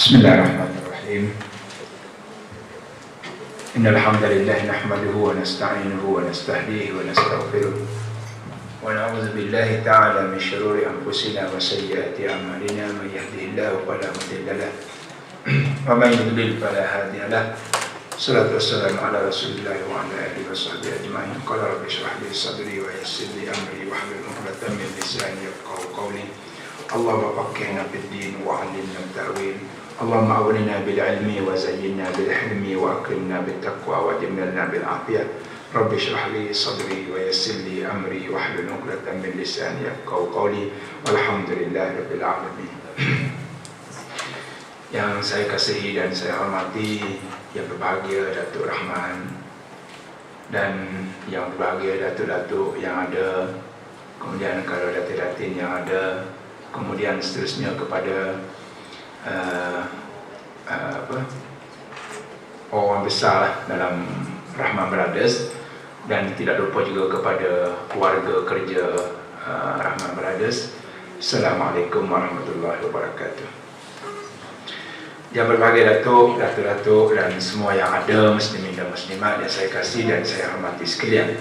Bismillahirrahmanirrahim. Innal hamdalillah nahmaduhu wa nasta'inuhu wa nastahdihi wa nastaghfiruh wa na'udzu billahi ta'ala min shururi anfusina wa sayyiati a'malina. Man yahdihillahu fala mudilla lahu wa man yudlil fala hadiya lahu. Salatu wassalamu ala Rasulillah wa ala alihi washabbihi ajma'in. Qala rabbi shrah li sadri wa yassir li amri wahlul 'uqdatam min lisani yafqahu qawli. Allahumma faqqihna fid din wa 'allimna at-ta'wil. Allahumma awwilna bil ilmi wa zayyinna bil hilmi wa akrimna bit taqwa wa jamilna bil afiyah. Rabbi shrah li sadri wa yassir li amri wahlul 'uqdatam min lisani yafqahu qawli. Walhamdulillahi rabbil alamin. Yang saya kasihi dan saya hormati, yang berbahagia Datuk Rahman dan yang berbahagia Datuk-datuk yang ada, kemudian kalau datin-datin yang ada, kemudian seterusnya kepada orang besar dalam Rahman Brothers, dan tidak lupa juga kepada keluarga kerja Rahman Brothers. Assalamualaikum warahmatullahi wabarakatuh. Yang berbahagia Datuk-datuk dan semua yang ada, muslimin dan muslimat yang saya kasih dan saya hormati sekalian.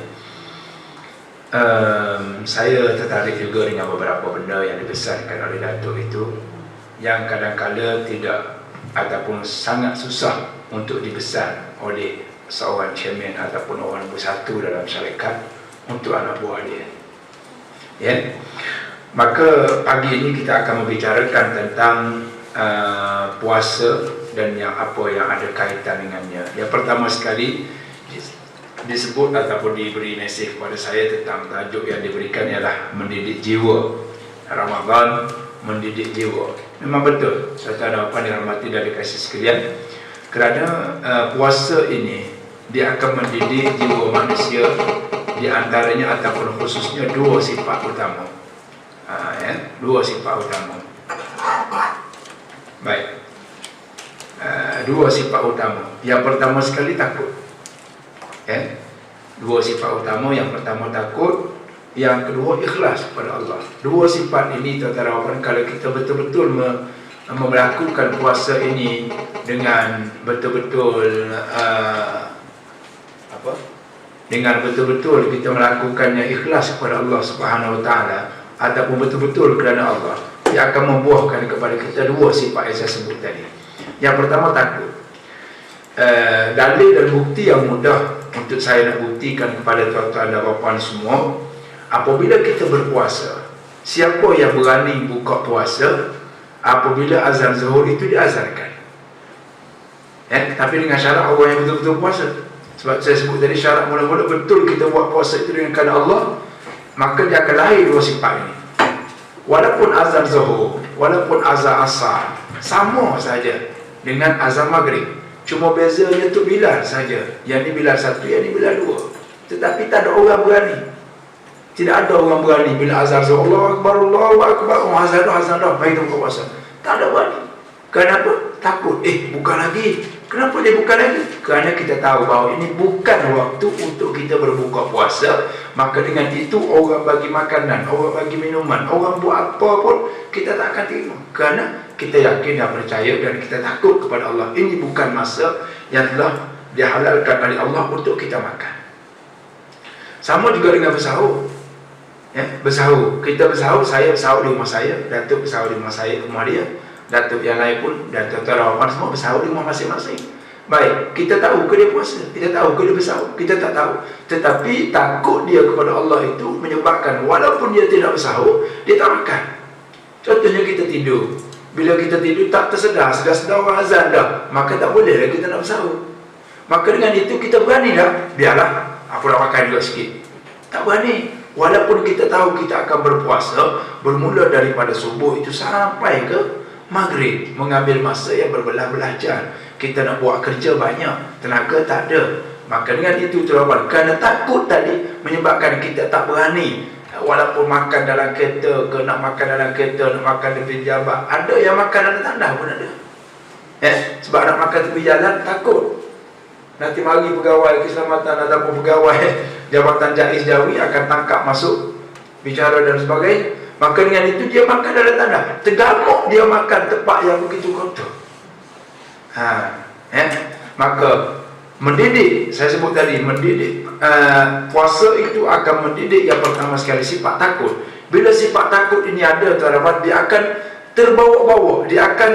Saya tertarik juga dengan beberapa benda yang dibesarkan oleh Datuk itu, yang kadang-kala tidak ataupun sangat susah untuk dibesar oleh seorang chairman ataupun orang bersatu dalam syarikat untuk anak buah dia. Ya. Maka pagi ini kita akan membicarakan tentang puasa dan yang apa yang ada kaitan dengannya. Yang pertama sekali disebut ataupun diberi mesej kepada saya tentang tajuk yang diberikan ialah mendidik jiwa. Ramadan mendidik jiwa. Memang betul, saudara apa dirahmati dan dikasihi sekalian, kerana puasa ini dia akan mendidik jiwa manusia, di antaranya ataupun khususnya dua sifat utama. Dua sifat utama. Baik. Dua sifat utama. Yang pertama sekali takut. Dua sifat utama, yang pertama takut, yang kedua ikhlas kepada Allah. Dua sifat ini tuan-tuan, kalau kita betul-betul melakukan puasa ini dengan betul-betul dengan betul-betul kita melakukannya ikhlas kepada Allah Subhanahu Wa Taala ataupun betul-betul kerana Allah, dia akan membuahkan kepada kita dua sifat yang saya sebut tadi. Yang pertama takut. Dalil dan bukti yang mudah untuk saya nak buktikan kepada tuan-tuan dan puan semua, apabila kita berpuasa, siapa yang berani buka puasa apabila azan zuhur itu diazankan? Tapi dengan syarat orang yang betul-betul puasa. Sebab saya sebut tadi syarat mula-mula betul kita buat puasa itu dengan kerana Allah, maka dia akan lahir dua sifat ini. Walaupun azan zuhur, walaupun azan asar, sama saja dengan azan maghrib. Cuma bezanya tu bilal saja. Yang ni bilal satu, yang ni bilal dua. Tetapi tak ada orang berani. Tidak ada orang berani bila azan zuhur, Allahu Akbar, Allahu Akbar, azan dah, baik tu puasa. Tak ada berani. Kenapa? Takut. Bukan lagi. Kenapa dia bukan lagi? Kerana kita tahu bahawa ini bukan waktu untuk kita berbuka puasa. Maka dengan itu orang bagi makanan, orang bagi minuman, orang buat apa pun kita tak akan terima. Kerana kita yakin dan percaya dan kita takut kepada Allah. Ini bukan masa yang telah dihalalkan oleh Allah untuk kita makan. Sama juga dengan bersahur. Bersahur. Kita bersahur, saya bersahur di rumah saya, Datuk bersahur di rumah saya, rumah dia, Datuk yang lain pun, dan tuan-tuan semua bersahur di rumah masing-masing. Baik, kita tahu ke dia puasa, kita tahu ke dia bersahur, kita tak tahu. Tetapi takut dia kepada Allah itu menyebabkan walaupun dia tidak bersahur, dia tak makan. Contohnya kita tidur. Bila kita tidur tak tersedar, sedar-sedar orang azan dah, maka tak boleh lah kita nak bersahur. Maka dengan itu kita berani dah, biarlah aku nak makan juga sikit. Tak berani. Walaupun kita tahu kita akan berpuasa bermula daripada subuh itu sampai ke maghrib, mengambil masa yang berbelah-belah jam. Kita nak buat kerja banyak, tenaga tak ada. Maka dengan itu tuan-tuan, kerana takut tadi menyebabkan kita tak berani. Walaupun makan dalam kereta ke, nak makan dalam kereta, nak makan tepi jabat, ada yang makan dalam tandas pun ada. Sebab nak makan tepi jalan takut nanti mari pegawai keselamatan ataupun pegawai Jabatan Jais Jawi akan tangkap masuk bicara dan sebagainya. Maka dengan itu dia makan dalam tandas. Tergamuk dia makan tempat yang begitu kotor. Maka mendidik, saya sebut tadi, mendidik puasa itu akan mendidik yang pertama sekali sifat takut. Bila sifat takut ini ada, tuan-tuan, dia akan terbawa-bawa, dia akan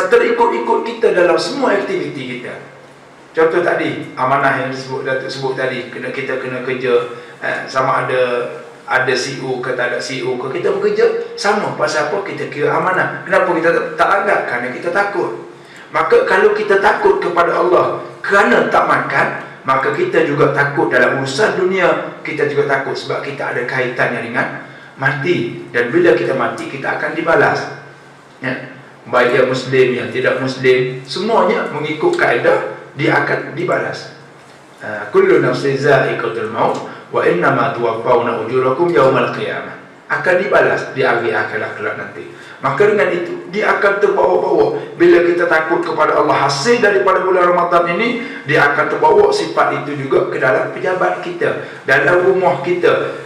terikut-ikut kita dalam semua aktiviti kita. Contoh tadi, amanah yang Datuk sebut tadi, kita kena kerja, sama ada CEO ke tak ada CEO ke, kita bekerja sama. Pasal apa? Kita kira amanah. Kenapa kita tak anggap? Kerana kita takut. Maka kalau kita takut kepada Allah kerana tak makan, maka kita juga takut dalam urusan dunia. Kita juga takut sebab kita ada kaitannya dengan mati. Dan bila kita mati, kita akan dibalas, baik yang Muslim, yang tidak Muslim, semuanya mengikut kaedah dia akan dibalas. Kullu nafsin za'iqatul maut wa innama tuwaffawna ujurakum yaumal qiyamah. Akan dibalas di hari akhirat kelak nanti. Maka dengan itu dia akan terbawa-bawa. Bila kita takut kepada Allah, hasil daripada bulan Ramadan ini, dia akan terbawa sifat itu juga ke dalam pejabat kita, dalam rumah kita.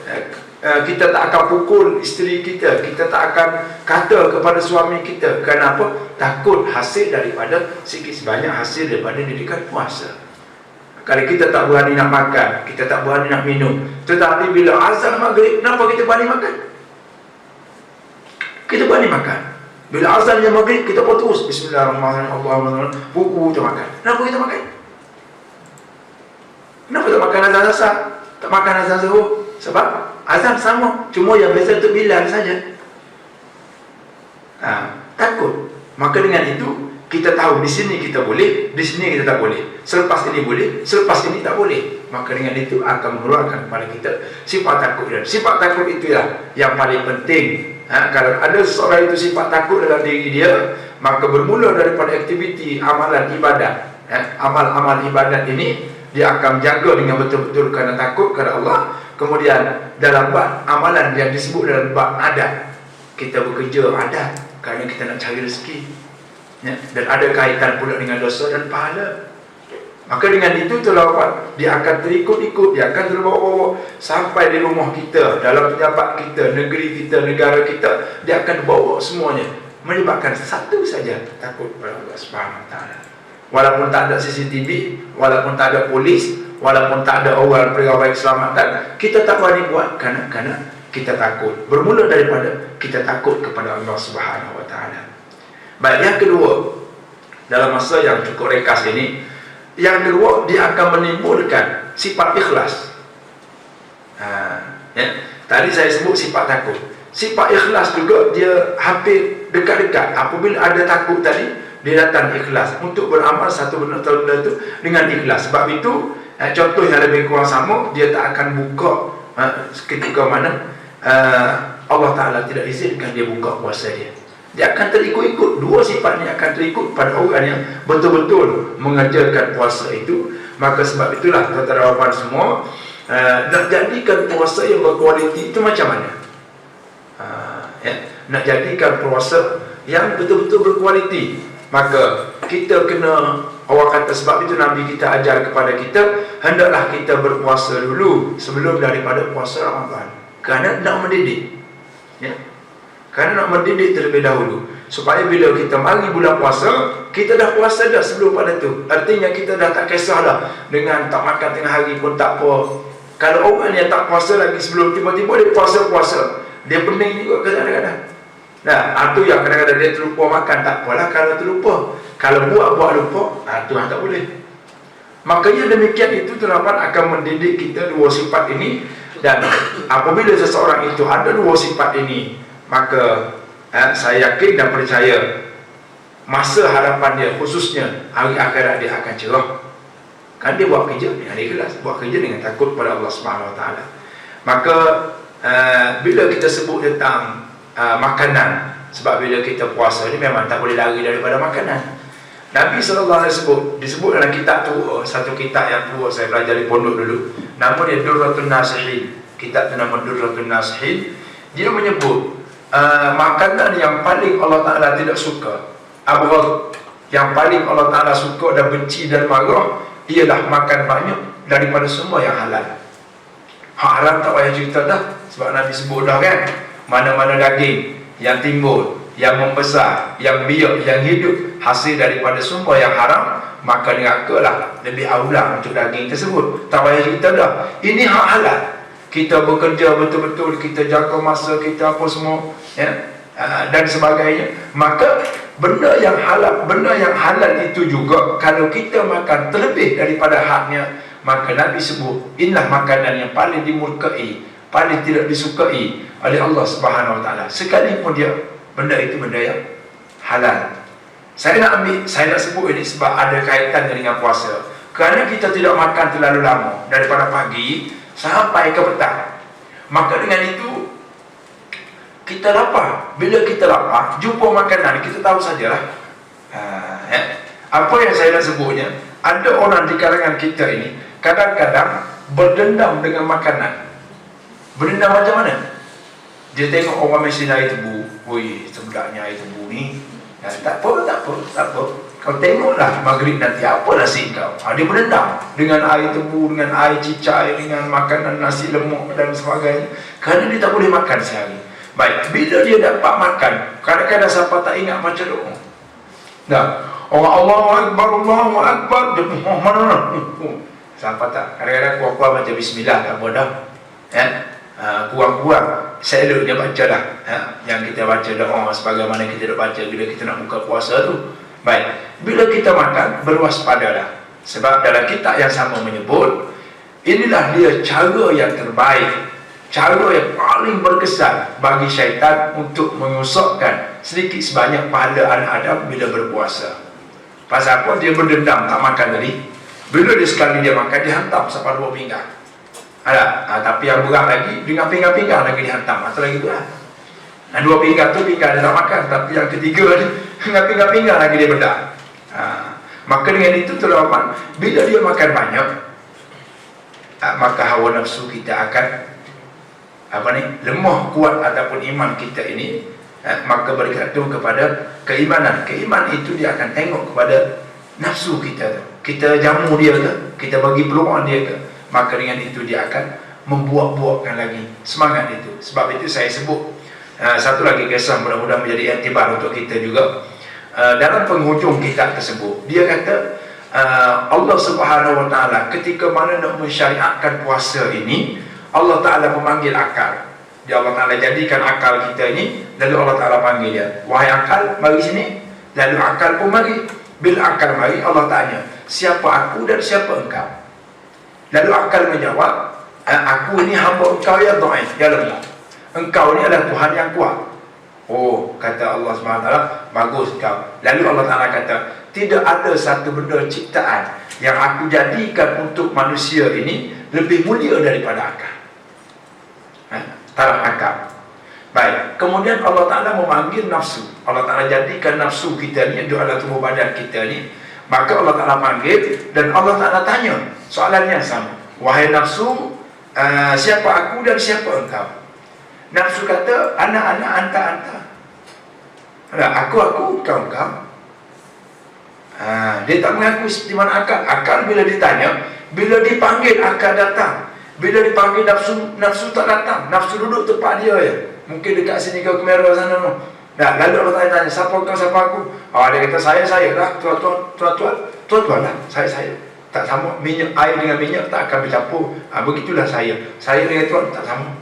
Kita tak akan pukul isteri kita, kita tak akan kata kepada suami kita. Kenapa? Takut hasil daripada sikit sebanyak hasil daripada didikan puasa. Kalau kita tak berani nak makan, kita tak berani nak minum, tetapi bila azan maghrib, kenapa kita berani makan? Kita berani makan. Bila azan yang maghrib, kita pun terus Bismillahirrahmanirrahim, buku kita makan. Kenapa kita makan? Kenapa tak makan azan asar? Tak makan azan zuhur? Sebab azan sama, cuma yang biasa untuk Bilal saja. Takut. Maka dengan itu kita tahu di sini kita boleh, di sini kita tak boleh. Selepas ini boleh, selepas ini tak boleh. Maka dengan itu akan mengeluarkan kepada kita sifat takut. Dan sifat takut itulah yang paling penting. Kalau ada seseorang itu sifat takut dalam diri dia, maka bermula daripada aktiviti amalan ibadat. Amal-amal ibadat ini dia akan jaga dengan betul-betul kerana takut kepada Allah. Kemudian dalam bab amalan yang disebut dalam bab adat, kita bekerja adat kerana kita nak cari rezeki, dan ada kaitan pula dengan dosa dan pahala. Maka dengan itu tuan-tuan, dia akan terikut-ikut, dia akan terbawa-bawa sampai di rumah kita, dalam pejabat kita, negeri kita, negara kita, dia akan bawa semuanya, melibatkan satu saja, takut kepada Allah Subhanahu Wa Taala. Walaupun tak ada CCTV, walaupun tak ada polis, walaupun tak ada orang pegawai keselamatan, kita tak berani buat kerana kita takut. Bermula daripada kita takut kepada Allah Subhanahu Wa Taala. Baik, yang kedua, dalam masa yang cukup ringkas ini, yang kedua, dia akan menimbulkan sifat ikhlas. Tadi saya sebut sifat takut. Sifat ikhlas juga dia hampir dekat-dekat. Apabila ada takut tadi, dia datang ikhlas untuk beramal satu benda itu dengan ikhlas. Sebab itu contoh yang lebih kurang sama, dia tak akan buka ketika mana Allah Ta'ala tidak izinkan dia buka puasa dia. Dia akan terikut-ikut. Dua sifat ni akan terikut pada orang yang betul-betul mengajarkan puasa itu. Maka sebab itulah tuan-tuan semua, nak jadikan puasa yang berkualiti itu macam mana? Nak jadikan puasa yang betul-betul berkualiti, maka kita kena, orang kata, sebab itu Nabi kita ajar kepada kita, hendaklah kita berpuasa dulu sebelum daripada puasa Ramadan. Kerana nak mendidik, kerana nak mendidik terlebih dahulu, supaya bila kita mari bulan puasa, kita dah puasa dah sebelum pada tu. Artinya kita dah tak kisah dah dengan tak makan tengah hari pun tak apa. Kalau orang yang tak puasa lagi sebelum, tiba-tiba dia puasa-puasa, dia pening juga kadang-kadang. Itu yang kadang-kadang dia terlupa makan, tak apalah kalau terlupa. Kalau buat lupa, itu tak boleh. Makanya demikian itu tuan-tuan akan mendidik kita dua sifat ini. Dan apabila seseorang itu ada dua sifat ini, maka saya yakin dan percaya masa hadapan dia, khususnya hari akhirat, dia akan cerah. Kan dia buat kerja dengan ikhlas, buat kerja dengan takut pada Allah Subhanahu Wa Taala. Maka bila kita sebut tentang makanan, sebab bila kita puasa ni memang tak boleh lari daripada makanan. Nabi SAW disebut dalam kitab tu, satu kitab yang tua saya belajar di pondok dulu, nama dia Durratun Nasihin. Kitab tu nama Durratun Nasihin. Dia menyebut makanan yang paling Allah Ta'ala tidak suka, abghad, yang paling Allah Ta'ala suka dan benci dan marah, ialah makan banyak daripada semua yang halal. Hak haram tak payah cerita dah, sebab Nabi sebut dah kan, mana-mana daging yang timbul, yang membesar, yang biak, yang hidup hasil daripada sumber yang haram, maka nerakalah lebih aula untuk daging tersebut. Tak payah kita dah. Ini hak halal. Kita bekerja betul-betul, kita jaga masa kita apa semua, ya, dan sebagainya. Maka benda yang halal itu juga kalau kita makan terlebih daripada haknya, maka Nabi sebut inilah makanan yang paling dimurkai, paling tidak disukai oleh Allah Subhanahu Wa Taala, sekalipun dia benda itu benda yang halal. Saya nak sebut ini sebab ada kaitan dengan puasa. Kerana kita tidak makan terlalu lama daripada pagi sampai ke petang, maka dengan itu kita lapar. Bila kita lapar, jumpa makanan, kita tahu sajalah. Apa yang saya nak sebutnya, ada orang di kalangan kita ini kadang-kadang berdendam dengan makanan. Berdendam macam mana? Dia tengok orang mesti air tebu. Woi, sedapnya air tebu ni. Tak apa. Kau tengoklah maghrib nanti apa nasi kau. Dia berdendam dengan air tebu, dengan air cicai, dengan makanan nasi lemak dan sebagainya. Kerana dia tak boleh makan sehari. Baik, bila dia dapat makan, kadang-kadang siapa tak ingat macam doa. Dah, orang Allahu Akbar, dia mana? Siapa tak? Kadang-kadang kuat-kuat macam bismillah, tak apa dah. Kurang-kurang saya dia baca dah, yang kita baca doa sebagaimana kita dah baca bila kita nak buka puasa tu. Baik, bila kita makan, berwaspadalah. Sebab dalam kitab yang sama menyebut, inilah dia cara yang terbaik, cara yang paling berkesan bagi syaitan untuk mengusapkan sedikit sebanyak pahala anak Adam bila berpuasa. Pasal apa? Dia berdendam tak makan tadi. Bila dia sekali dia makan, dia hantam sampai 2 pinggang. Tapi yang berat lagi, dengan pinggang-pinggang lagi dihantam, atau lagi berat. 2 pinggang tu pinggang dia tak makan, tapi yang ketiga ni dengan pinggang-pinggang lagi dia bedak. Maka dengan itu tuan-tuan, bila dia makan banyak, maka hawa nafsu kita akan lemah kuat, ataupun iman kita ini maka bergantung kepada keimanan. Keimanan itu dia akan tengok kepada nafsu kita. Kita jamu dia ke, kita bagi peluang dia ke, maka dengan itu dia akan membuat-buatkan lagi semangat itu. Sebab itu saya sebut satu lagi kisah, mudah-mudahan menjadi iktibar untuk kita juga. Dalam penghujung kitab tersebut, dia kata Allah Subhanahu Wa Taala ketika mana nak mensyariatkan puasa ini, Allah Ta'ala memanggil akal. Dia Allah Ta'ala jadikan akal kita ini, lalu Allah Ta'ala panggil dia, wahai akal, mari sini. Lalu akal pun mari. Bila akal mari, Allah tanya, siapa aku dan siapa engkau? Lalu akal menjawab, aku ini hamba engkau yang dhaif, yang lemah. Engkau ni adalah Tuhan yang kuat. Oh, kata Allah SWT, bagus kau. Lalu Allah Ta'ala kata, tidak ada satu benda ciptaan yang aku jadikan untuk manusia ini lebih mulia daripada akal. Taraf akal. Baik, kemudian Allah Ta'ala memanggil nafsu. Allah Ta'ala jadikan nafsu kita ni, itu adalah tubuh badan kita ni. Maka Allah Ta'ala panggil, dan Allah Ta'ala tanya soalan yang sama, wahai nafsu, siapa aku dan siapa engkau? Nafsu kata, anak-anak, anta-anta. Aku, engkau. Dia tak mengaku seperti mana akal. Akal bila ditanya, bila dipanggil akal datang. Bila dipanggil nafsu tak datang. Nafsu duduk tempat dia je. Mungkin dekat sini ke kamera sana no. Lalu Allah tanya, siapa kau, siapa aku? Dia kata, saya lah, tuan-tuan lah, saya. Tak sama, minyak, air dengan minyak tak akan bercampur. Begitulah saya dengan tuan tak sama.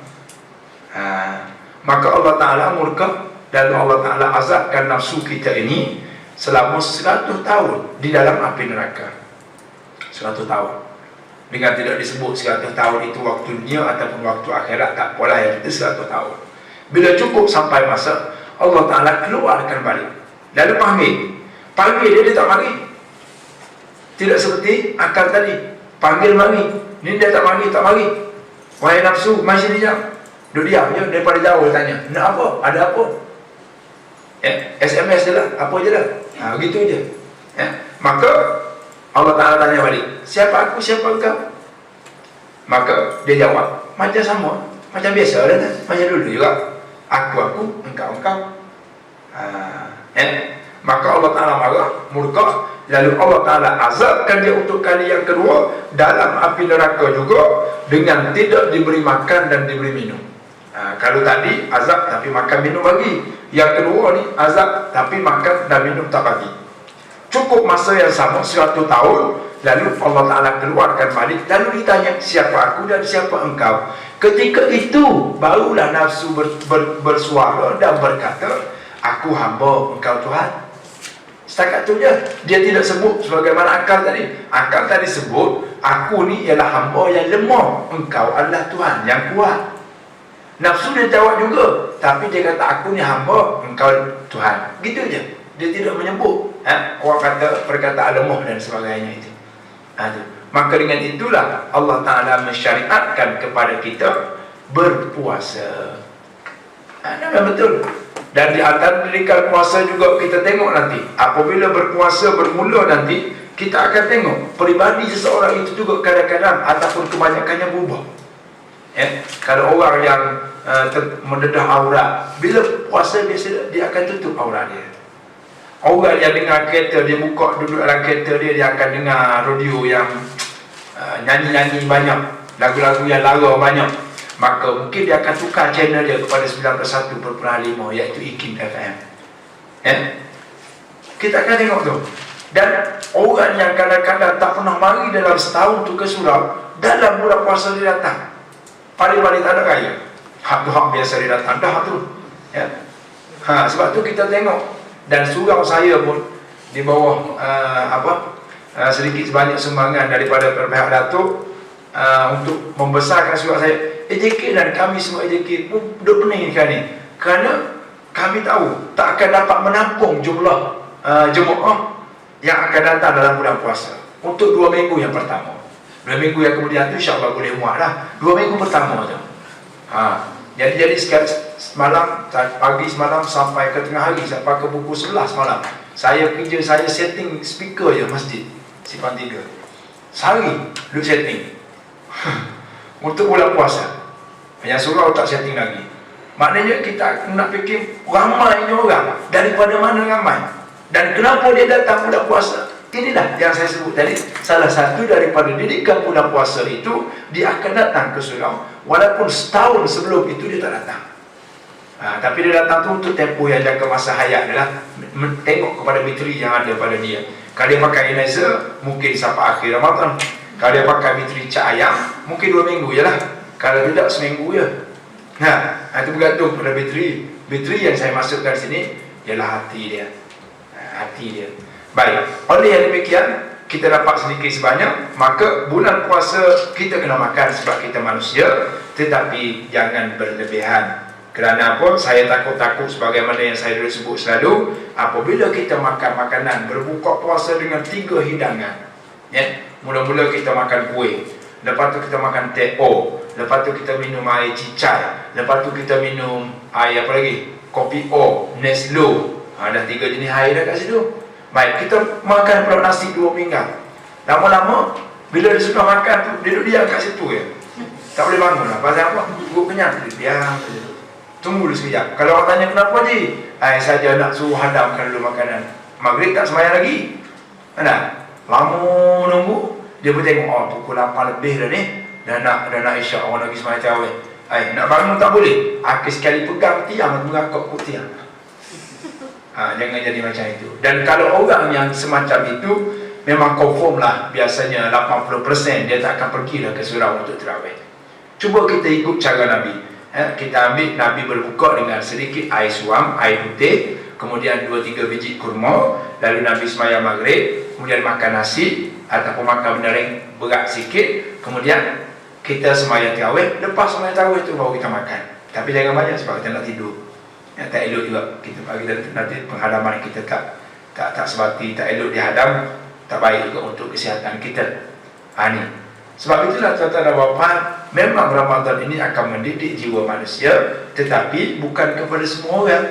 Maka Allah Ta'ala murka, dan Allah Ta'ala azabkan nafsu kita ini selama 100 tahun di dalam api neraka. 100 tahun. Dengan tidak disebut 100 tahun itu waktu dunia ataupun waktu akhirat, tak apalah, yang itu 100 tahun. Bila cukup sampai masa, Allah Ta'ala keluarkan balik. Lalu panggil dia tak mari. Tidak seperti akal tadi, panggil mari. Ini dia tak mari. Wahai nafsu, mari sini jap. Dia diam je, daripada jauh dia tanya, nak apa? Ada apa? SMS je lah, apa je lah. Begitu je. Maka Allah Ta'ala tanya balik, siapa aku, siapa engkau? Maka dia jawab, macam sama, macam biasa dah, macam dulu juga. Aku, engkau. Maka Allah Ta'ala marah, murka. Lalu Allah Ta'ala azabkan dia untuk kali yang kedua dalam api neraka juga, dengan tidak diberi makan dan diberi minum. Kalau tadi azab tapi makan minum bagi, Yang kedua ni azab tapi makan dan minum tak bagi. Cukup masa yang sama 100 tahun, lalu Allah Ta'ala keluarkan balik, lalu ditanya siapa aku dan siapa engkau. Ketika itu barulah nafsu bersuara dan berkata, aku hamba, engkau Tuhan. Setakat tu je. Dia tidak sebut sebagaimana akal tadi. Akal tadi sebut, aku ni ialah hamba yang lemah, engkau adalah Tuhan yang kuat. Nafsu dia jawab juga, tapi dia kata aku ni hamba, engkau Tuhan. Gitu je. Dia tidak menyebut orang kata perkataan lemah dan sebagainya itu. Maka dengan itulah Allah Ta'ala mensyariatkan kepada kita berpuasa. Memang betul. Dan di antara didikan puasa juga kita tengok nanti, apabila berpuasa bermula nanti, kita akan tengok peribadi seseorang itu juga kadang-kadang ataupun kebanyakannya berubah. Kalau orang yang mendedah aurat, bila puasa biasa dia akan tutup aurat dia. Orang yang dengar kereta, dia buka duduk dalam kereta dia, dia akan dengar radio yang nyanyi-nyanyi banyak, lagu-lagu yang lara banyak. Maka mungkin dia akan tukar channel dia kepada 91.5, iaitu IKIM FM. Kita akan tengok tu. Dan orang yang kadang-kadang tak pernah mari dalam setahun tu ke surau, dalam bulan puasa dia datang. Paling-paling tak ada raya, hak tu hak biasa dia datang dah tu. Sebab tu kita tengok. Dan surau saya pun di bawah sedikit sebanyak sumbangan daripada pihak Datuk untuk membesarkan surau saya. AJK dan kami semua AJK pun duduk pening ni, kerana kami tahu tak akan dapat menampung jumlah jemaah yang akan datang dalam bulan puasa untuk 2 minggu yang pertama. 2 minggu yang kemudian tu insyaAllah boleh muat lah. 2 minggu pertama tu jadi semalam, pagi semalam sampai ke tengah hari, sampai ke pukul 11 malam, saya kerja, saya setting speaker je masjid Simpang 3 sehari duduk setting untuk bulan puasa. Yang surau tak setting lagi. Maknanya kita nak fikir ramainya orang, daripada mana ramai dan kenapa dia datang bulan puasa. Inilah yang saya sebut tadi, salah satu daripada didikan bulan puasa itu, dia akan datang ke surau walaupun setahun sebelum itu dia tak datang. Tapi dia datang tu untuk tempoh yang jangka masa hayat dia lah, tengok kepada bateri yang ada pada dia. Kalau dia pakai Indonesia, mungkin sampai akhir Ramadan. Kalau dia pakai bateri cat ayam, mungkin 2 minggu je lah. Kalau tidak, seminggu je. Itu bergantung pada bateri. Bateri yang saya masukkan sini ialah hati dia. Hati dia. Baik, oleh yang demikian, kita dapat sedikit sebanyak, maka bulan puasa kita kena makan sebab kita manusia, tetapi jangan berlebihan. Kerana apa? Saya takut-takut sebagaimana yang saya dulu sebut selalu, apabila kita makan makanan berbuka puasa dengan 3 hidangan, mula-mula kita makan kuih, lepas tu kita makan teh o, lepas tu kita minum air cicai, lepas tu kita minum air apa lagi? Kopi o, Neslo. Dah 3 jenis air dah kat situ. Baik, kita makan pula nasi 2 pinggan. Lama-lama bila dia sudah makan tu, dia duduk diam kat situ je. Tak boleh bangun lah. Pasal apa? Cukup kenyang, dia diam saja. Tunggu dulu sekejap. Kalau orang tanya kenapa je, saja nak suruh hadamkan dulu makanan. Maghrib tak sembahyang lagi. Lama menunggu, dia pun tengok, pukul 8 lebih dah ni, dah nak isyak, orang lagi sembahyang tarawih. Nak bangun tak boleh. Akhir sekali pegang tiang, mengakak kut tiang. Jangan jadi macam itu. Dan kalau orang yang semacam itu, memang confirm lah, biasanya 80% dia tak akan pergi dah ke surau untuk tarawih. Cuba kita ikut cara Nabi. Kita ambil, Nabi berbuka dengan sedikit air suam, air putih, kemudian 2-3 biji kurma, lalu Nabi sembahyang maghrib, kemudian makan nasi ataupun makan benda yang berat sikit, kemudian kita sembahyang tarawih. Lepas sembahyang tarawih itu baru kita makan. Tapi jangan banyak sebab kita nak tidur. Tak elok juga kita bagi nanti penghadaman kita tak sebati, tak elok dihadam, tak baik juga untuk kesihatan kita. Ni sebab itulah tuan-tuan dan puan, memang Ramadan ini akan mendidik jiwa manusia, tetapi bukan kepada semua orang,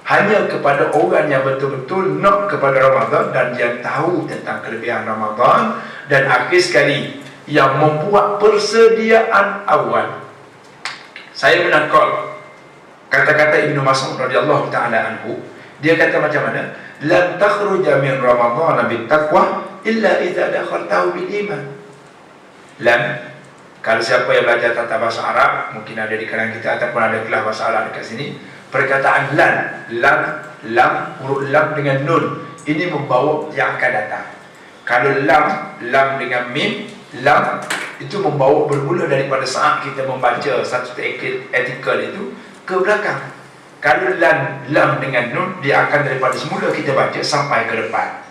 hanya kepada orang yang betul-betul nak kepada Ramadan dan yang tahu tentang kelebihan Ramadan, dan akhir sekali yang membuat persediaan awal. Saya menangkal kata-kata Ibnu Mas'ud radhiyallahu ta'ala anhu. Dia kata macam mana? Lan takhruja min Ramadhan bittaqwa illa idza dakhaltahu bil iman. Lan, kalau siapa yang belajar tata bahasa Arab, mungkin ada di kalangan kita ataupun ada kelas bahasa Arab dekat sini, perkataan lam, huruf lam dengan nun, ini membawa yang akan datang. Kalau lam dengan mim, lam itu membawa bermula daripada saat kita membaca satu artikel itu ke belakang. Kalau lam dengan nun, dia akan daripada semula kita baca sampai ke depan.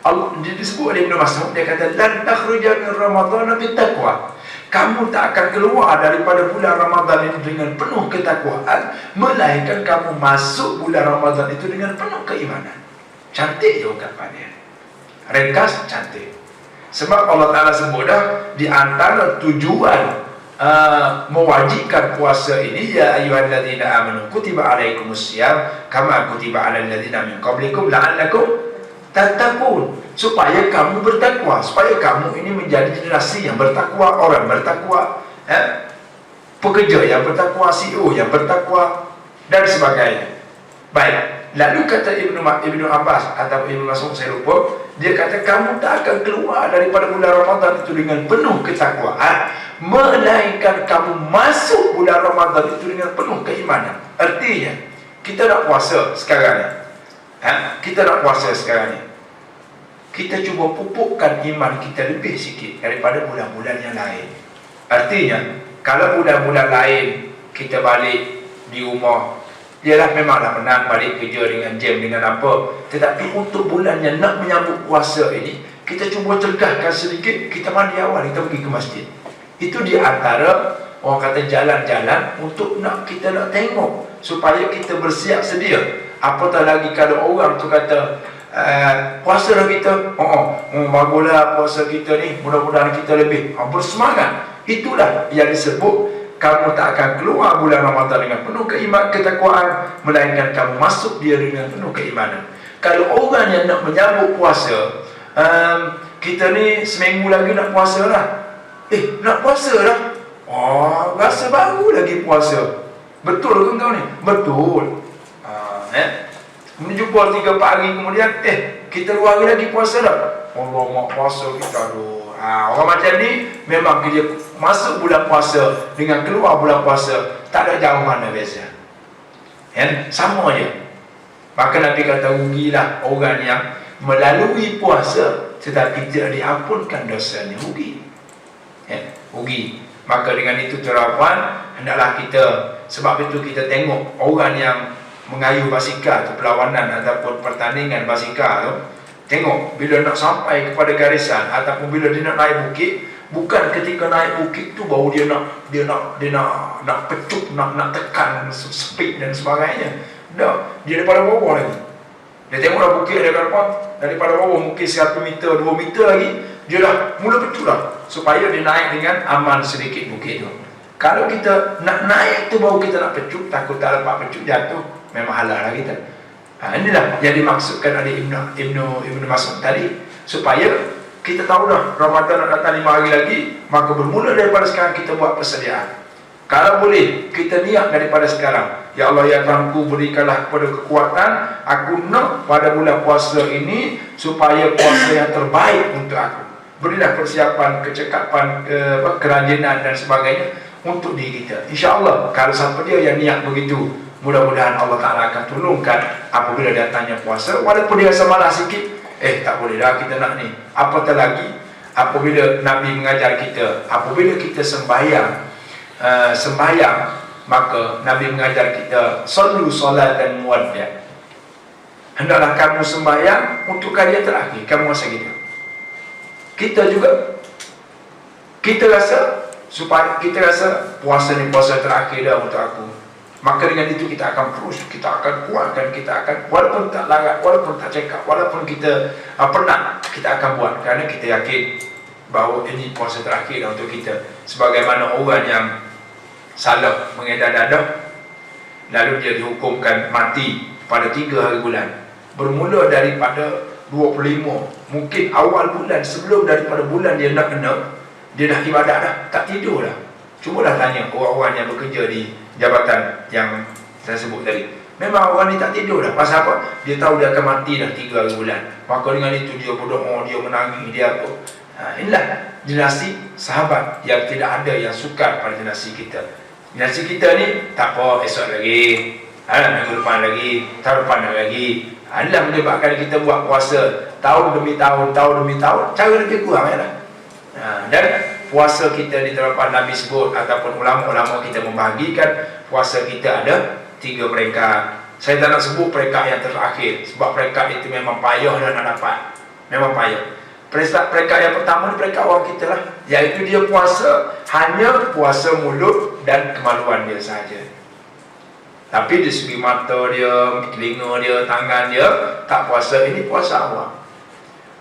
Allah disebut oleh Ibn Mas'ud, dia kata lan takhruja min ramadhana bittaqwa. Kamu tak akan keluar daripada bulan Ramadan itu dengan penuh ketakwaan, melainkan kamu masuk bulan Ramadan itu dengan penuh keimanan. Cantik je ungkapannya. Ringkas, cantik. Sebab Allah Ta'ala sebut dah, di antara tujuan mewajibkan puasa ini, ya ayyuhalladzina amanu kutiba alaikumusiyam kama kutiba alal ladzina min qablikum la'allakum tattaqun, supaya kamu bertakwa, supaya kamu ini menjadi generasi yang bertakwa, orang bertakwa, pekerja yang bertakwa, CEO yang bertakwa dan sebagainya. Baik, lalu kata Ibnu Abbas atau Ibnu Mas'ud, saya lupa, dia kata kamu tak akan keluar daripada bulan Ramadan itu dengan penuh ketakwaan, melainkan kamu masuk bulan Ramadan itu dengan penuh keimanan. Artinya kita nak puasa sekarang ni, kita nak puasa sekarang ni, kita cuba pupukkan iman kita lebih sikit daripada bulan-bulan yang lain. Artinya kalau bulan-bulan lain kita balik di rumah, ialah memanglah penat balik kerja dengan jam dengan apa, tetapi untuk bulan yang nak menyambut puasa ini, kita cuba cegahkan sedikit, kita mandi awal, kita pergi ke masjid. Itu di antara orang kata jalan-jalan untuk kita nak tengok supaya kita bersiap sedia. Apatah lagi kalau orang tu kata puasa dah kita, baguslah puasa kita ni, mudah-mudahan kita lebih bersemangat. Itulah yang disebut kamu tak akan keluar bulan Ramadan dengan penuh ketakwaan, melainkan kamu masuk dia dengan penuh keimanan. Kalau orang yang nak menyambut puasa, kita ni seminggu lagi nak puasa lah, nak puasa lah, rasa baru lagi puasa. Betul ke kau ni? Betul. Menjumpa 3-4 hari kemudian, kita 2 hari lagi puasa dah. Allah mak puasa kita, aduh. Orang macam ni memang dia masuk bulan puasa dengan keluar bulan puasa tak ada jauh mana beza, sama je. Maka Nabi kata rugilah orang yang melalui puasa tetapi tidak diampunkan dosanya, rugi, rugi. Maka dengan itu tuan-tuan, hendaklah kita, sebab itu kita tengok orang yang mengayuh basikal tu, perlawanan ataupun pertandingan basikal tu, tengok bila nak sampai kepada garisan ataupun bila dia nak naik bukit, bukan ketika naik bukit tu baru dia nak pecut, nak tekan speed dan sebagainya. Dah, dia daripada bawah lagi. Dia tengok dah bukit dia berapa, daripada bawah mungkin 1 meter, 2 meter lagi, dia dah mula pecut dah, supaya dia naik dengan aman sedikit bukit tu. Kalau kita nak naik tu baru kita nak pecut, takut tak dapat pecut, jatuh, memang halal lah kita. Inilah yang dimaksudkan oleh Ibnu Mas'ud tadi, supaya kita tahu dah Ramadan nak datang 5 hari lagi, maka bermula daripada sekarang kita buat persediaan. Kalau boleh kita niat daripada sekarang, ya Allah ya Tuhanku, berikanlah kepada kekuatan aku nak pada bulan puasa ini supaya puasa yang terbaik untuk aku. Berilah persiapan, kecekapan, kerajinan dan sebagainya untuk diri kita. InsyaAllah kalau siapa dia yang niat begitu, mudah-mudahan Allah Ta'ala akan tolongkan apabila datangnya puasa. Walaupun dia rasa malas sikit, tak boleh dah kita nak ni. Apatah lagi apabila Nabi mengajar kita, apabila kita sembahyang, maka Nabi mengajar kita sallu salatan muwaddi'. Hendaklah kamu sembahyang untuk kali yang terakhir. Kamu rasa gitu. Kita juga, kita rasa puasa ni puasa terakhir dah untuk aku. Maka dengan itu kita akan terus, kita akan kuatkan, kita akan, walaupun tak larat, walaupun tak cekap, walaupun kita penat, kita akan buat, kerana kita yakin bahawa ini puasa terakhir untuk kita. Sebagaimana orang yang salah mengedar dadah, lalu dia dihukumkan mati pada 3 hari bulan, bermula daripada 25, mungkin awal bulan, sebelum daripada bulan dia nak kena, dia dah ibadat dah, tak tidur dah. Cubalah tanya orang-orang yang bekerja di jabatan yang saya sebut tadi, memang orang ni tak tidur dah. Pasal apa? Dia tahu dia akan mati dah 3 hari bulan. Maka dengan itu dia berdoa, dia menangis, dia apa. Inilah generasi sahabat yang tidak ada yang sukar pada generasi kita. Generasi kita ni tak apa, esok lagi, Minggu depan lagi, tahun depan lagi. Adalah menyebabkan kita buat puasa tahun demi tahun, cara lebih kurang ya. Dan puasa kita di tempat Nabi sebut ataupun ulama-ulama kita membahagikan puasa kita ada 3 peringkat. Saya tak nak sebut peringkat yang terakhir sebab peringkat itu memang payah dan nak dapat. Memang payah. Peringkat yang pertama peringkat orang kita lah, iaitu dia puasa hanya puasa mulut dan kemaluan dia sahaja. Tapi di segi mata dia, telinga dia, tangan dia tak puasa. Ini puasa awam.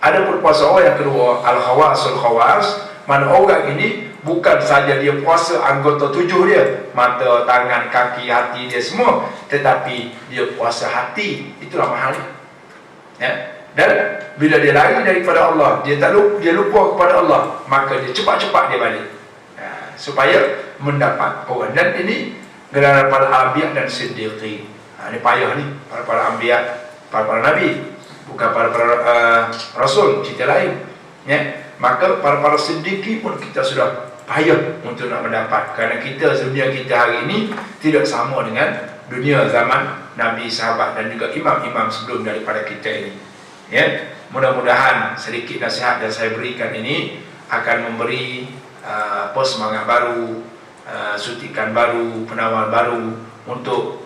Ada pun puasa orang yang kedua, al-khawasul khawas, mana orang ini bukan saja dia puasa anggota 7 dia, mata, tangan, kaki, hati dia semua, tetapi dia puasa hati. Itulah mahal ya. Dan bila dia lari daripada Allah, dia lupa kepada Allah, maka dia cepat-cepat dia balik supaya mendapat orang. Dan ini gelaran para anbiya dan siddiqin. Ini payah ni, para anbiya, para nabi, bukan para rasul, cerita lain ya. Maka para siddiqin pun kita sudah payah untuk nak mendapat, kerana dunia kita hari ini tidak sama dengan dunia zaman nabi, sahabat dan juga imam-imam sebelum daripada kita ini ya. Mudah-mudahan sedikit nasihat yang saya berikan ini akan memberi semangat baru, suntikan baru, penawar baru untuk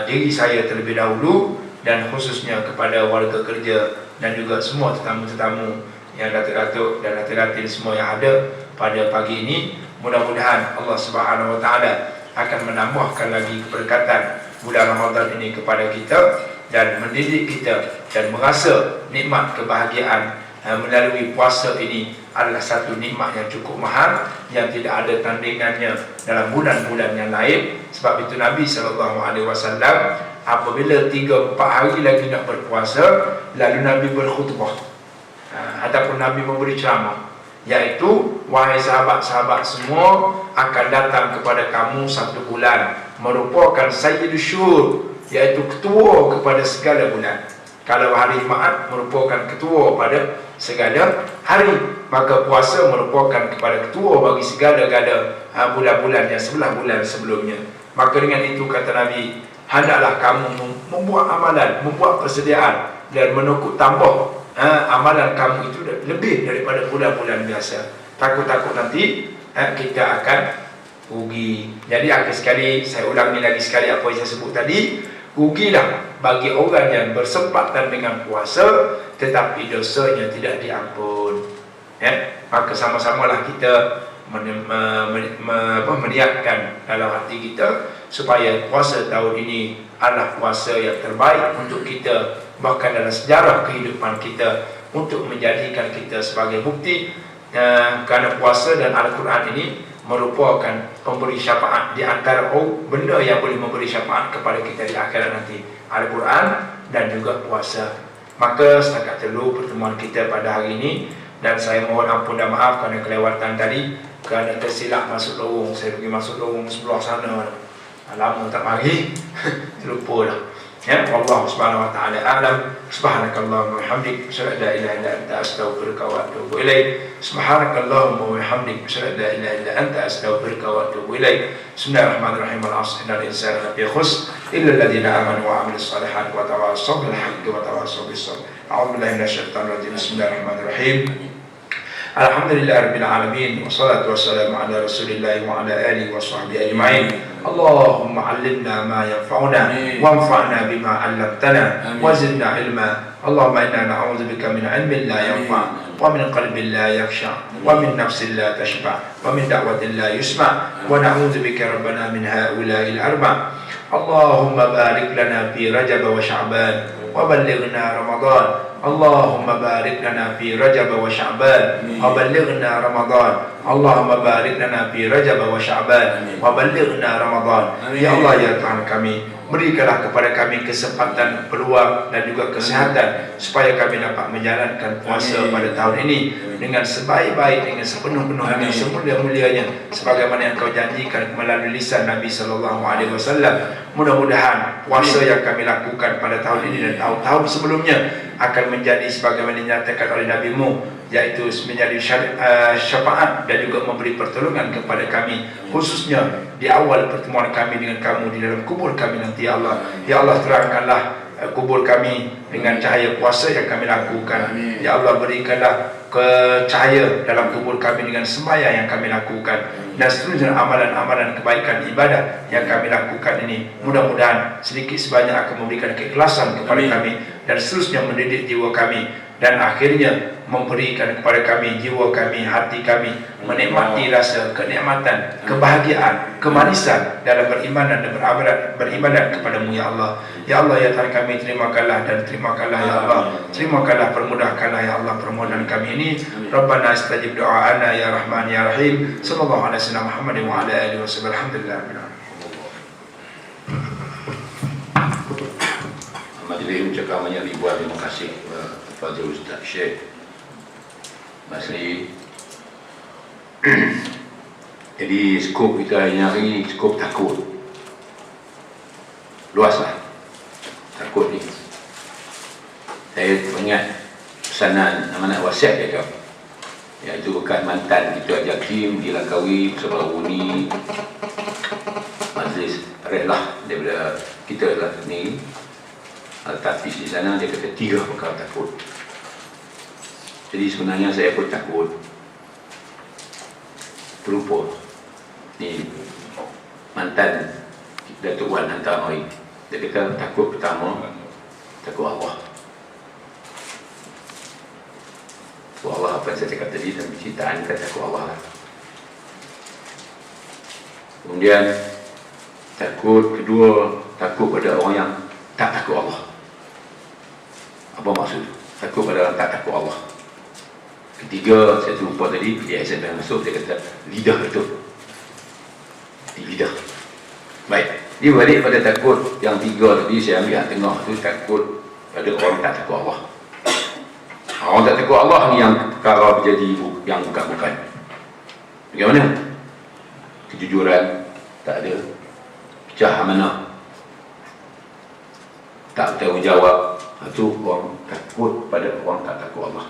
diri saya terlebih dahulu, dan khususnya kepada warga kerja dan juga semua tetamu-tetamu yang datuk-datuk dan datin-datin semua yang ada pada pagi ini. Mudah-mudahan Allah Subhanahu Wa Taala akan menambahkan lagi keberkatan bulan Ramadan ini kepada kita dan mendidik kita dan merasa nikmat kebahagiaan melalui puasa ini adalah satu nikmat yang cukup mahal, yang tidak ada tandingannya dalam bulan-bulan yang lain. Sebab itu Nabi SAW apabila 3-4 hari lagi nak berpuasa, lalu Nabi berkhutbah ataupun Nabi memberi ceramah, iaitu wahai sahabat-sahabat semua, akan datang kepada kamu 1 bulan merupakan sayyidus syuhur, iaitu ketua kepada segala bulan. Kalau hari Jumaat merupakan ketua pada segala hari, maka puasa merupakan kepada ketua bagi segala-gala bulan-bulan yang sebelah bulan sebelumnya. Maka dengan itu kata Nabi, hendaklah kamu membuat amalan, membuat persediaan dan menukuk tambah amalan kamu itu lebih daripada bulan-bulan biasa. Takut-takut nanti kita akan rugi. Jadi akhir sekali saya ulangi lagi sekali apa yang saya sebut tadi. Rugilah bagi orang yang bersempatan dengan puasa tetapi dosanya tidak diampun ya. Maka sama-samalah kita meniatkan dalam hati kita supaya puasa tahun ini adalah puasa yang terbaik untuk kita, bahkan dalam sejarah kehidupan kita, untuk menjadikan kita sebagai bukti kerana puasa dan Al-Quran ini merupakan pemberi syafaat di antara benda yang boleh memberi syafaat kepada kita di akhirat nanti, Al-Quran dan juga puasa. Maka setakat dulu pertemuan kita pada hari ini, dan saya mohon ampun dan maaf kerana kelewatan tadi, kerana tersilap masuk lorong. Saya pergi masuk lorong sebelah sana, lama tak mari terlupa dah ya. Allah Subhanahu Wa Taala a'lam. Subhanakallahumma wa bihamdik, asyhadu an la ilaha illa anta, astaghfiruka wa atubu ilaik. Subhanakallahumma wa bihamdik, asyhadu an la ilaha illa anta, astaghfiruka wa atubu ilaik. Bismillahirrahmanirrahim. Al-'asr, innal insana lafi khusr illa alladziina aamanu wa 'amilus salihati wa tawassaw bil haqqi wa tawassaw bis sabr. A'udzu billahi minasyaitonir rajim. Bismillahirrahmanirrahim. Alhamdulillahirabbil alamin, wassalatu wassalamu ala rasulillah wa ala alihi wa sahbihi ajma'in. Allahumma 'allimna ma yanfa'una wanfa'na bima 'allamtana wa zidna ilma. Allahumma inna na'udzubika min 'ilmin la yanfa' wa min qalbin la yakhsha wa min nafsin la tashba' wa min da'watin la yusma' wa na'udzubika rabbana min ha'ula'il arba'. Allahumma barik lana fi Rajab wa Sya'ban wa ballighna Ramadan. Allahumma barik lana fi Rajab wa Sya'ban wa ballighna Ramadan. Allahumma barik lana fi Rajab wa Sya'ban wa ballighna Ramadan. Ya Allah, ya Tuhan kami, berikanlah kepada kami kesempatan, peluang dan juga kesehatan supaya kami dapat menjalankan puasa pada tahun ini dengan sebaik-baik, dengan sepenuh-penuh, dengan semulia-mulianya, sebagaimana yang Kau janjikan melalui lisan Nabi sallallahu alaihi wasallam. Mudah-mudahan puasa yang kami lakukan pada tahun ini dan tahun-tahun sebelumnya akan menjadi sebagaimana dinyatakan oleh Nabi-Mu, yaitu menjadi syafaat dan juga memberi pertolongan kepada kami, khususnya di awal pertemuan kami dengan kamu di dalam kubur kami nanti. Ya Allah, ya Allah, terangkanlah kubur kami dengan cahaya puasa yang kami lakukan. Ya Allah, berikanlah cahaya dalam kubur kami dengan sembahyang yang kami lakukan, dan seterusnya amalan-amalan kebaikan ibadah yang kami lakukan ini. Mudah-mudahan sedikit sebanyak akan memberikan keikhlasan kepada kami, dan seterusnya mendidik jiwa kami, dan akhirnya memberikan kepada kami jiwa kami, hati kami menikmati rasa kenikmatan, kebahagiaan, kemanisan dalam beriman dan beribadat kepadamu. Ya Allah, ya Allah, ya Tuhan kami, terimakanlah dan terimakanlah ya Allah, terimakanlah, permudahkanlah ya Allah permohonan kami ini. Rabbana istajib do'ana ya Rahman ya Rahim. Sallallahu alaihi wasallam Muhammad wa ala alihi wasallam. Alhamdulillah. Majlis ucapkan banyak ribuan terima kasih kepada Ustaz Syekh Basri. Jadi skop kita hari ini skop takut, luaslah takut ni. Saya ingat pesanan amanat wasiat dia tu, iaitu bekas mantan kita ajak tim di Langkawi sebelum ni majlis rehlah daripada kita lah ni. Al-Tafis di sana dia kata 3 perkara takut. Jadi sebenarnya saya pun takut terlupa ni mantan Datuk Wan hantar mari. Dia kata takut pertama takut Allah. Takut Allah apa yang saya cakap tadi dalam citaan kata takut Allah lah. Kemudian takut kedua, takut pada orang yang tak takut Allah. Apa maksud? Takut pada orang tak takut Allah. Ketiga, saya lupa tadi, dia SMP masuk, dia kata lidah itu. Lidah. Baik, dia balik pada takut yang 3 tadi, saya ambil yang tengah tu, takut pada orang tak takut Allah. Orang tak takut Allah ni yang perkara berjadi yang bukan-bukan. Bagaimana? Kejujuran tak ada, pecah amanah, tak bertanggungjawab. Itu orang takut pada orang tak takut Allah.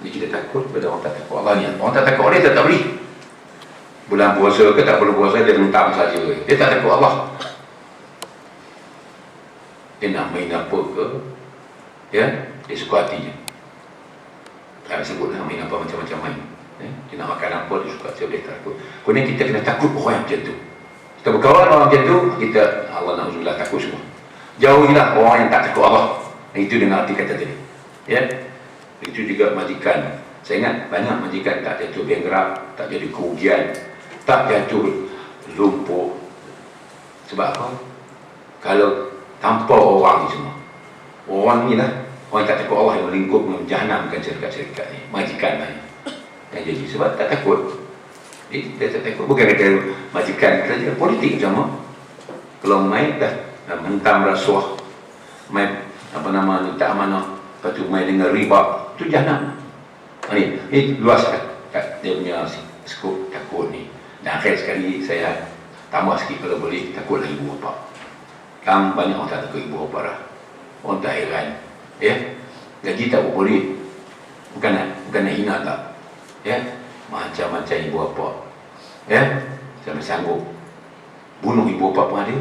Jadi kita takut pada orang tak takut Allah ni. Orang tak takut Allah dia tak boleh. Bulan puasa ke tak perlu puasa, dia rentam saja. Dia tak takut Allah. Dia nak main apa ke, ya, dia suka hatinya. Tak sebut nak main apa, macam-macam main. Dia nak makan apa, dia suka hati, dia takut. Kemudian kita kena takut orang yang macam tu. Kita berkawan orang macam tu, kita Allah na'udzubillah takut semua. Jauhilah orang yang tak takut Allah. Itu dengan arti kata tadi. Ya. Itu juga majikan. Saya ingat banyak majikan tak jatuh bankrupt, tak jadi kerugian, tak jatuh lumpuh. Sebab apa? Kalau tanpa orang ni semua. Orang ni lah, orang yang tak takut Allah yang melingkup menjahanamkan syarikat-syarikat ni. Majikan lah ni. Yang jadi sebab tak takut. Dia tak takut. Bukan kata majikan kerja politik sama. Kalau main dah mentam rasuah, main apa nama ni tak amanah, lepas tu main dengan riba, tu jahanam. Ini luas kat dia punya skop takut ni. Dan akhir sekali saya tambah sikit kalau boleh, takutlah ibu bapa. Kan banyak orang tak takut ibu bapa dah. Orang tak heran, ya, gaji tak boleh, bukan nak hina tak, ya, macam-macam ibu bapa, ya, sampai sanggup bunuh ibu bapa pun ada.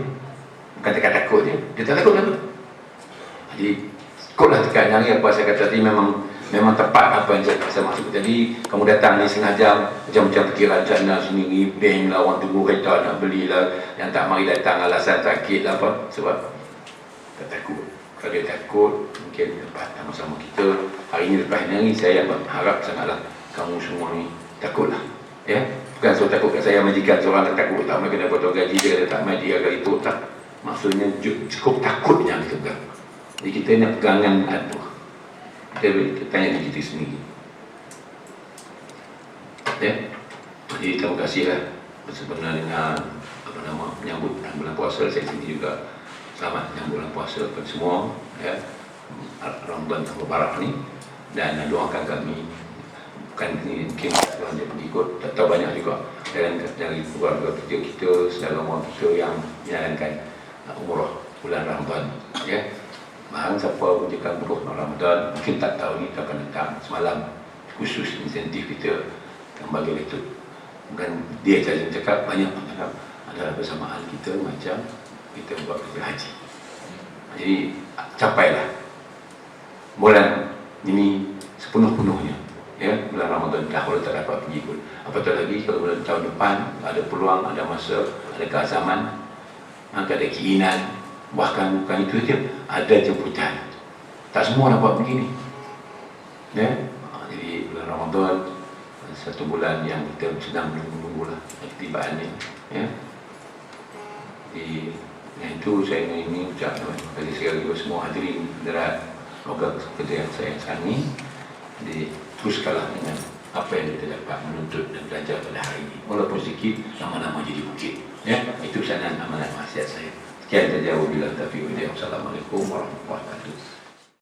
Bukan takut dia, dia tak takut apa. Jadi ikutlah tekan hari apa saya kata tadi, memang tepat apa yang saya maksud tadi. Kamu datang ni setengah jam, macam-macam pikiran sana sini, bank lah, orang tunggu kereta nak beli lah, yang tak mari datang alasan sakit lah apa, sebab tak takut. Kalau dia takut, mungkin dapat sama-sama kita. Hari ini lepas hari saya harap sangatlah kamu semua ni takutlah, ya. Bukan so takut kat saya majikan seorang tak takut, tak main kena potong gaji dia, tak main dia kali itu, tak. Maksudnya cukup takut yang kita pegang. Jadi kita nak pegangan apa? Kita tanya diri kita sendiri. Ya. Jadi terima kasihlah bersempena dengan apa nama menyambut bulan puasa. Saya sendiri juga selamat menyambut bulan puasa kepada semua, ya. Ramadan yang mubarak ni, dan doakan kami bukan ni mungkin orang dia pengikut, tak tahu banyak juga dari keluarga kita, saudara mara kita yang menjalankan umrah bulan Ramadan, ya. Mahang siapa pun jika umrah bulan Ramadan mungkin tak tahu ni tak akan datang semalam khusus insentif kita yang bagi itu. Bukan dia saja cakap, banyak cakap adalah bersamaan kita macam kita buat kerja haji. Jadi capailah bulan ini sepenuh-penuhnya, ya, bulan Ramadan dah. Kalau tak dapat pergi pun, apatah lagi kalau bulan tahun depan ada peluang, ada masa, ada keazaman, maka ada keinginan, bahkan bukan itu saja, ada jemputan. Tak semua dapat begini, ya. Jadi bulan Ramadan satu bulan yang kita sedang menunggu-nunggulah ketibaannya, ya. Jadi yang itu saya ingin ucap terima kasih sekali kepada semua hadirin hadirat. Semoga kerja yang saya sangi diteruskanlah dengan apa yang kita dapat menuntut dan belajar pada hari ini, walaupun sedikit, lama-lama jadi bukit, ya. Itu pesanan amanat wasiat saya. Sekian saja, wabillahi taufiq wal hidayah. Wassalamualaikum warahmatullahi wabarakatuh.